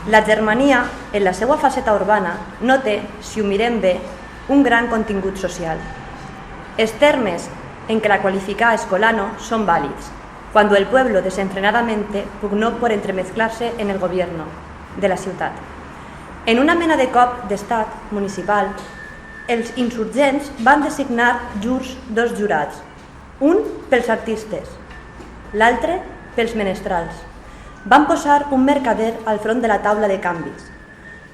La Germania, en la seva faceta urbana, no té, si ho mirem bé, un gran contingut social. Els termes en què la qualificà Escolano són vàlids, cuando el pueblo desenfrenadamente pugnó por entremezclarse en el gobierno de la ciutat. En una mena de cop d'estat municipal, els insurgents van designar dos jurats, un pels artistes, l'altre pels menestrals. Van posar un mercader al front de la taula de canvis.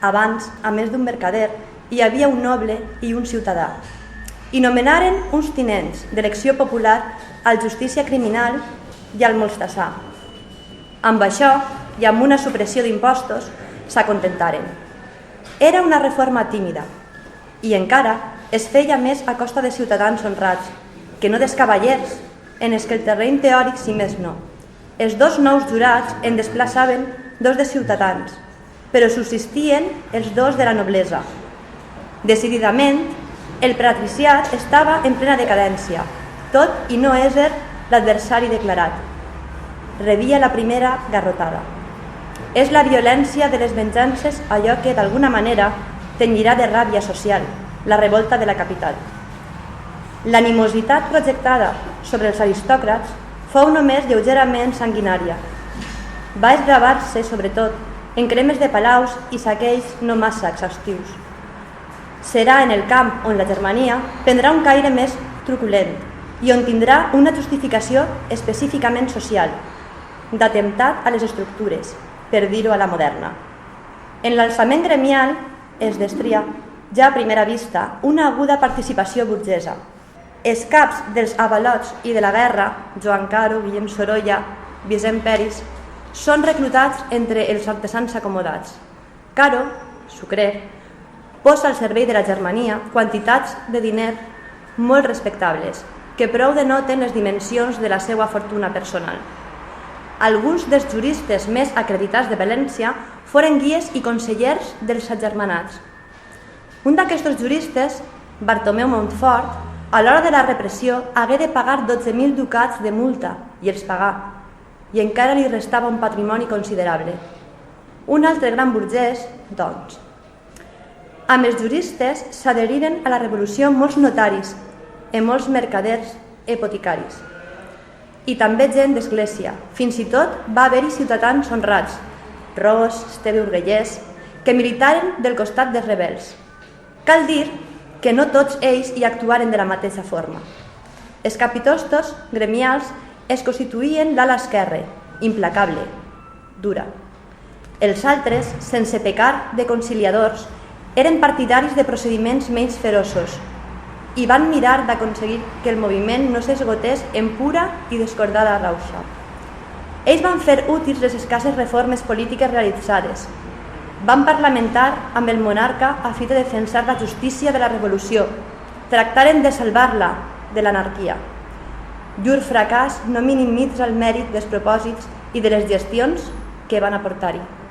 Abans, a més d'un mercader, hi havia un noble i un ciutadà. I nomenaren uns tinents d'elecció popular al justícia criminal i al molstassà. Amb això, i amb una supressió d'impostos, s'acontentaren. Era una reforma tímida, i encara es feia més a costa de ciutadans honrats, que no dels cavallers, en els que el terreny teòric, si més no. Els dos nous jurats en desplaçaven dos de ciutadans, però subsistien els dos de la noblesa. Decididament, el patriciat estava en plena decadència, tot i no ésser l'adversari declarat. Rebia la primera garrotada. És la violència de les venjances allò que, d'alguna manera, tenyirà de ràbia social, la revolta de la capital. L'animositat projectada sobre els aristòcrats fou només lleugerament sanguinària. Va esgravar-se, sobretot, en cremes de palaus i saqueig no massa exhaustius. Serà en el camp on la Germania prendrà un caire més truculent i on tindrà una justificació específicament social, d'atemptat a les estructures, per dir-ho a la moderna. En l'alçament gremial es destria, ja a primera vista, una aguda participació burgesa. Els caps dels avalots i de la guerra, Joan Caro, Guillem Sorolla, Vicent Peris, són reclutats entre els artesans acomodats. Caro, sucrer, posa al servei de la Germania quantitats de diner molt respectables, que prou denoten les dimensions de la seva fortuna personal. Alguns dels juristes més acreditats de València foren guies i consellers dels agermanats. Un d'aquests juristes, Bartomeu Montfort, a l'hora de la repressió hagué de pagar 12.000 ducats de multa, i els pagà, i encara li restava un patrimoni considerable. Un altre gran burgès, doncs. Amb els juristes s'adheriren a la revolució molts notaris i molts mercaders hipotecaris. I també gent d'església. Fins i tot va haver-hi ciutadans honrats, Ros, Esteve Urgellès, que militaren del costat dels rebels. Cal dir que no tots ells hi actuaren de la mateixa forma. Els capitostos gremials es constituïen l'ala esquerra, implacable, dura. Els altres, sense pecar de conciliadors, eren partidaris de procediments menys feroços i van mirar d'aconseguir que el moviment no s'esgotés en pura i descordada rauxa. Ells van fer útils les escasses reformes polítiques realitzades. Van parlamentar amb el monarca a fi de defensar la justícia de la revolució. Tractaren de salvar-la de l'anarquia. Llur fracàs no minimitza el mèrit dels propòsits i de les gestions que van aportar-hi.